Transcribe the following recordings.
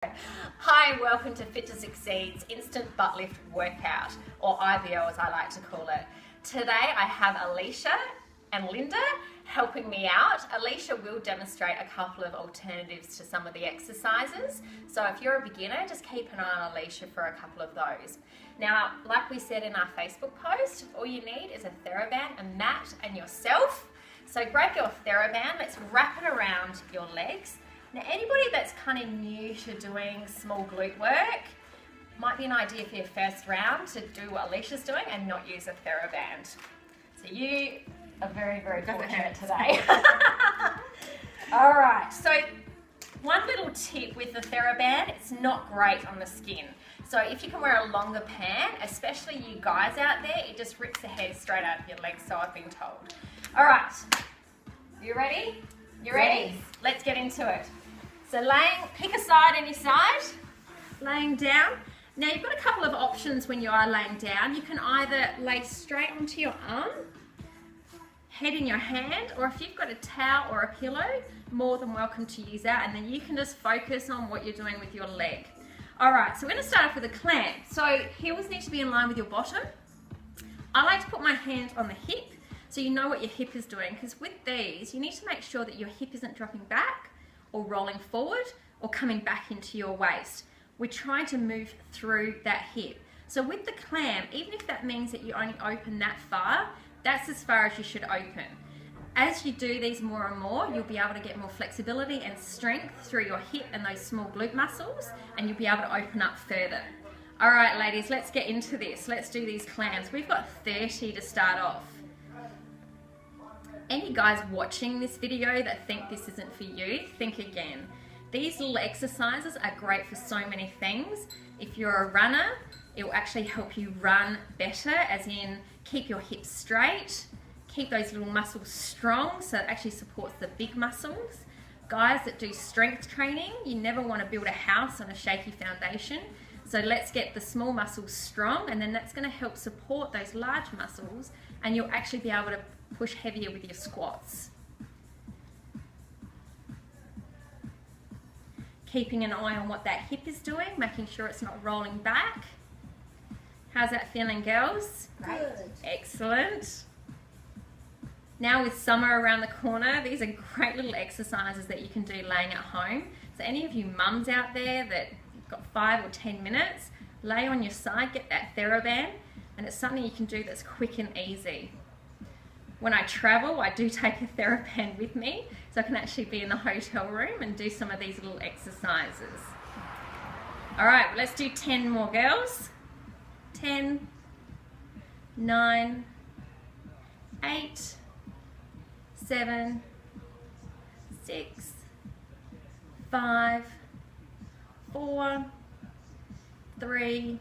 Hi and welcome to Fit to Succeed's Instant Butt Lift Workout, or IBL as I like to call it. Today I have Alicia and Linda helping me out. Alicia will demonstrate a couple of alternatives to some of the exercises. So if you're a beginner, just keep an eye on Alicia for a couple of those. Now, like we said in our Facebook post, all you need is a TheraBand, a mat and yourself. So grab your TheraBand, let's wrap it around your legs. Now anybody that's kind of new to doing small glute work, might be an idea for your first round to do what Alicia's doing and not use a TheraBand. So you are very, very fortunate today. All right, so one little tip with the TheraBand, it's not great on the skin. So if you can wear a longer pant, especially you guys out there, it just rips the hair straight out of your legs, so I've been told. All right, you ready? You ready? Let's get into it. So pick a side, any side, laying down. Now you've got a couple of options when you are laying down. You can either lay straight onto your arm, head in your hand, or if you've got a towel or a pillow, more than welcome to use that, and then you can just focus on what you're doing with your leg. All right, so we're gonna start off with a clamp. So heels need to be in line with your bottom. I like to put my hand on the hip, so you know what your hip is doing, because with these, you need to make sure that your hip isn't dropping back or rolling forward or coming back into your waist. We're trying to move through that hip. So with the clamp, even if that means that you only open that far, that's as far as you should open. As you do these more and more, you'll be able to get more flexibility and strength through your hip and those small glute muscles, and you'll be able to open up further. All right, ladies, let's get into this. Let's do these clamps. We've got 30 to start off. Any guys watching this video that think this isn't for you, think again. These little exercises are great for so many things. If you're a runner, it will actually help you run better, as in keep your hips straight, keep those little muscles strong, so it actually supports the big muscles. Guys that do strength training, you never want to build a house on a shaky foundation. So let's get the small muscles strong, and then that's going to help support those large muscles, and you'll actually be able to push heavier with your squats. Keeping an eye on what that hip is doing, making sure it's not rolling back. How's that feeling, girls? Good. Excellent. Now with summer around the corner, these are great little exercises that you can do laying at home. So any of you mums out there that got 5 or 10 minutes, lay on your side, get that TheraBand, and it's something you can do that's quick and easy. When I travel, I do take a TheraBand with me, so I can actually be in the hotel room and do some of these little exercises. All right, let's do 10 more, girls. 10, 9, 8, 7, 6, 5, 4, 3,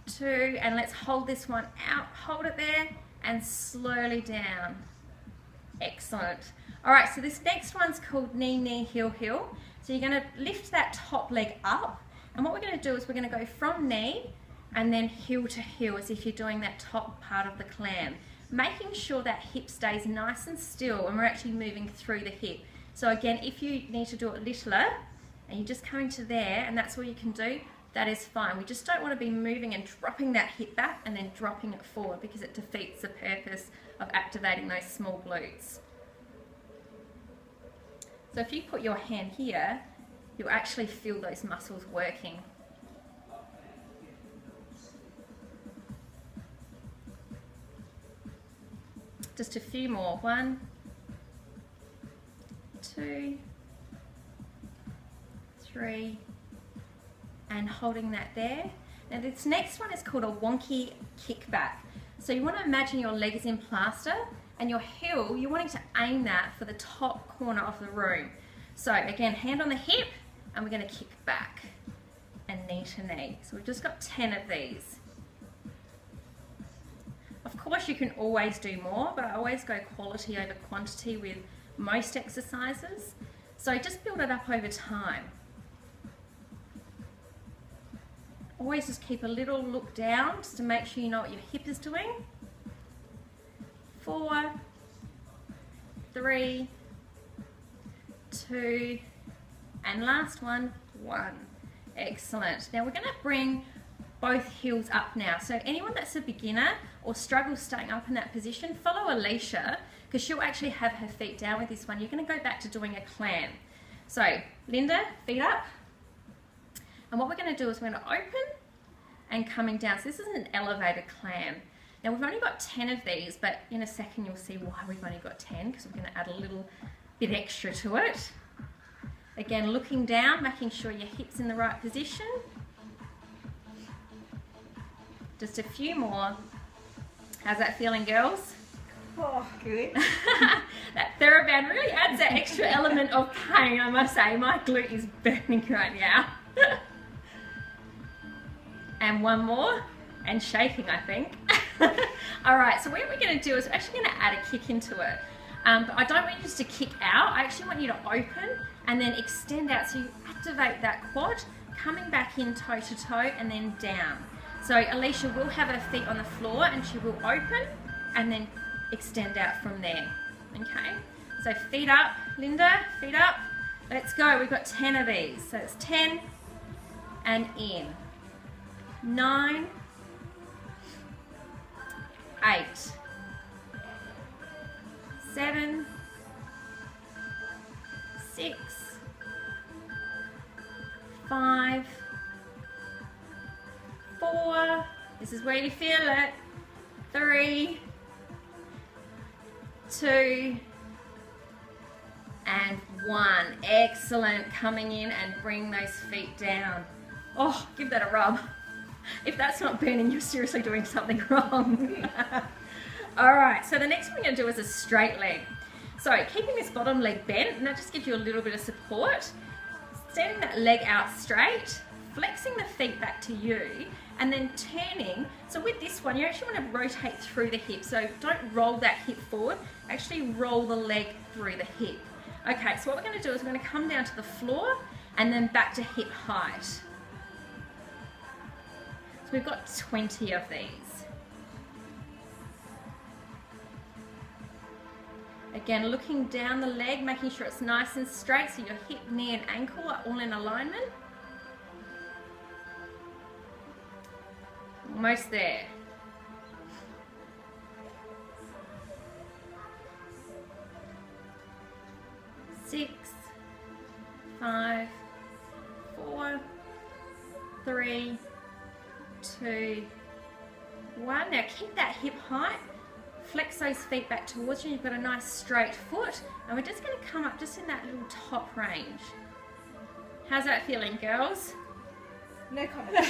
2, and let's hold this one out. Hold it there and slowly down. Excellent. All right, so this next one's called knee, knee, heel, heel. So you're gonna lift that top leg up, and what we're gonna do is we're gonna go from knee and then heel to heel, as if you're doing that top part of the clam. Making sure that hip stays nice and still, and we're actually moving through the hip. So again, if you need to do it littler, and you're just coming to there, and that's all you can do, that is fine. We just don't want to be moving and dropping that hip back and then dropping it forward, because it defeats the purpose of activating those small glutes. So if you put your hand here, you'll actually feel those muscles working. Just a few more. 1, 2, 3, and holding that there. Now this next one is called a wonky kickback. So you want to imagine your leg is in plaster, and your heel, you're wanting to aim that for the top corner of the room. So again, hand on the hip, and we're going to kick back and knee to knee. So we've just got 10 of these. Of course you can always do more, but I always go quality over quantity with most exercises. So just build it up over time. Always just keep a little look down just to make sure you know what your hip is doing. 4, 3, 2, and last one, 1. Excellent. Now we're going to bring both heels up now. So anyone that's a beginner or struggles staying up in that position, follow Alicia, because she'll actually have her feet down with this one. You're going to go back to doing a clam. So Linda, feet up. And what we're going to do is we're going to open and coming down. So this is an elevated clam. Now we've only got 10 of these, but in a second you'll see why we've only got 10, because we're going to add a little bit extra to it. Again, looking down, making sure your hips in the right position. Just a few more. How's that feeling, girls? Oh, good. That TheraBand really adds that extra element of pain, I must say. My glute is burning right now. And one more, and shaking, I think. All right, so what we're going to do is we're actually going to add a kick into it. But I don't want you just to kick out. I actually want you to open and then extend out. So you activate that quad, coming back in toe to toe and then down. So Alicia will have her feet on the floor and she will open and then extend out from there. Okay, so feet up, Linda, feet up. Let's go, we've got 10 of these. So it's 10 and in. 9, 8, 7, 6, 5, 4, this is where you feel it, 3, 2, and 1. Excellent. Coming in and bring those feet down. Oh, give that a rub. If that's not burning, you're seriously doing something wrong. All right, so the next one we're going to do is a straight leg. So keeping this bottom leg bent, and that just gives you a little bit of support. Standing that leg out straight, flexing the feet back to you, and then turning. So with this one, you actually want to rotate through the hip. So don't roll that hip forward, actually roll the leg through the hip. Okay, so what we're going to do is we're going to come down to the floor and then back to hip height. We've got 20 of these. Again, looking down the leg, making sure it's nice and straight so your hip, knee and ankle are all in alignment. Almost there. Six, 5, 4, 3, 2, 1. Now keep that hip height, flex those feet back towards you. You've got a nice straight foot, and we're just going to come up just in that little top range. How's that feeling, girls? No comment.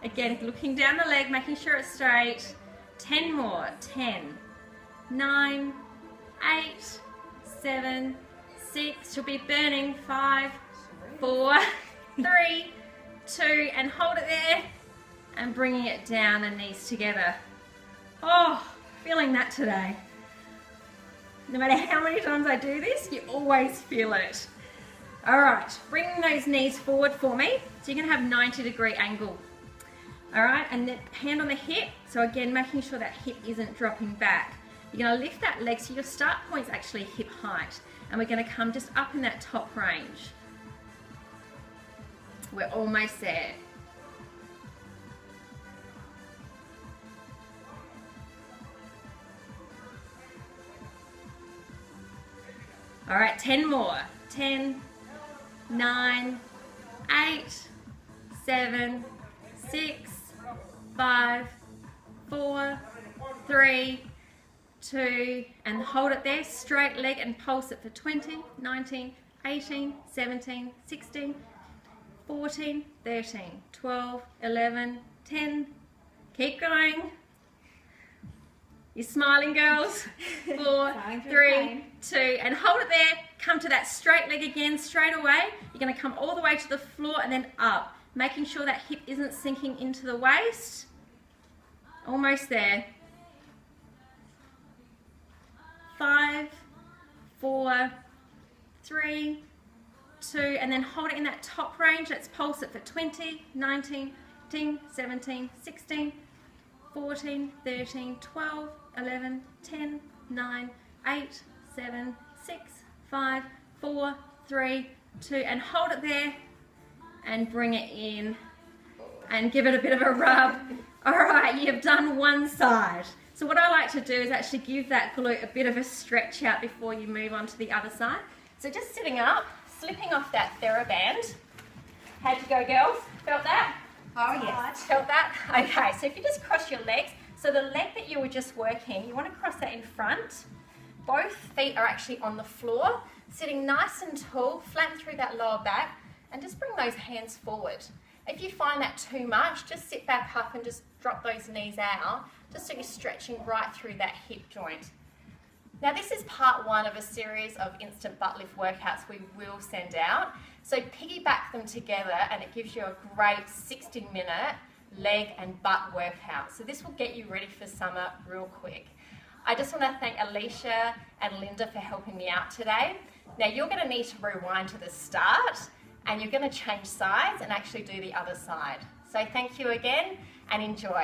Again, looking down the leg, making sure it's straight. 10 more. 10, 9, 8, 7, 6. You'll be burning. 5, 4, 3, 2, and hold it there, and bringing it down and knees together. Oh, feeling that today. No matter how many times I do this, you always feel it. All right, bringing those knees forward for me. So you're gonna have 90-degree angle. All right, and then hand on the hip. So again, making sure that hip isn't dropping back. You're gonna lift that leg so your start point's actually hip height, and we're gonna come just up in that top range. We're almost there. All right, 10 more. 10, 9, 8, 7, 6, 5, 4, 3, 2, and hold it there. Straight leg and pulse it for 20, 19, 18, 17, 16, 14, 13, 12, 11, 10. Keep going. You're smiling, girls. 4, 3, 2, and hold it there. Come to that straight leg again, straight away. You're going to come all the way to the floor and then up, making sure that hip isn't sinking into the waist. Almost there. 5, 4, 3, 2, and then hold it in that top range. Let's pulse it for 20, 19, 17, 16, 14, 13, 12, 11, 10, 9, 8, 7, 6, 5, 4, 3, 2, and hold it there and bring it in and give it a bit of a rub. All right, you've done one side. So what I like to do is actually give that glute a bit of a stretch out before you move on to the other side. So just sitting up, slipping off that TheraBand. How'd you go, girls? Felt that? Oh, yes. Felt that? Okay, so if you just cross your legs, so the leg that you were just working, you want to cross that in front. Both feet are actually on the floor, sitting nice and tall, flatten through that lower back, and just bring those hands forward. If you find that too much, just sit back up and just drop those knees out, just so you're stretching right through that hip joint. Now this is part 1 of a series of instant butt lift workouts we will send out. So piggyback them together and it gives you a great 60-minute leg and butt workout. So this will get you ready for summer real quick. I just want to thank Alicia and Linda for helping me out today. Now you're going to need to rewind to the start and you're going to change sides and actually do the other side. So thank you again and enjoy.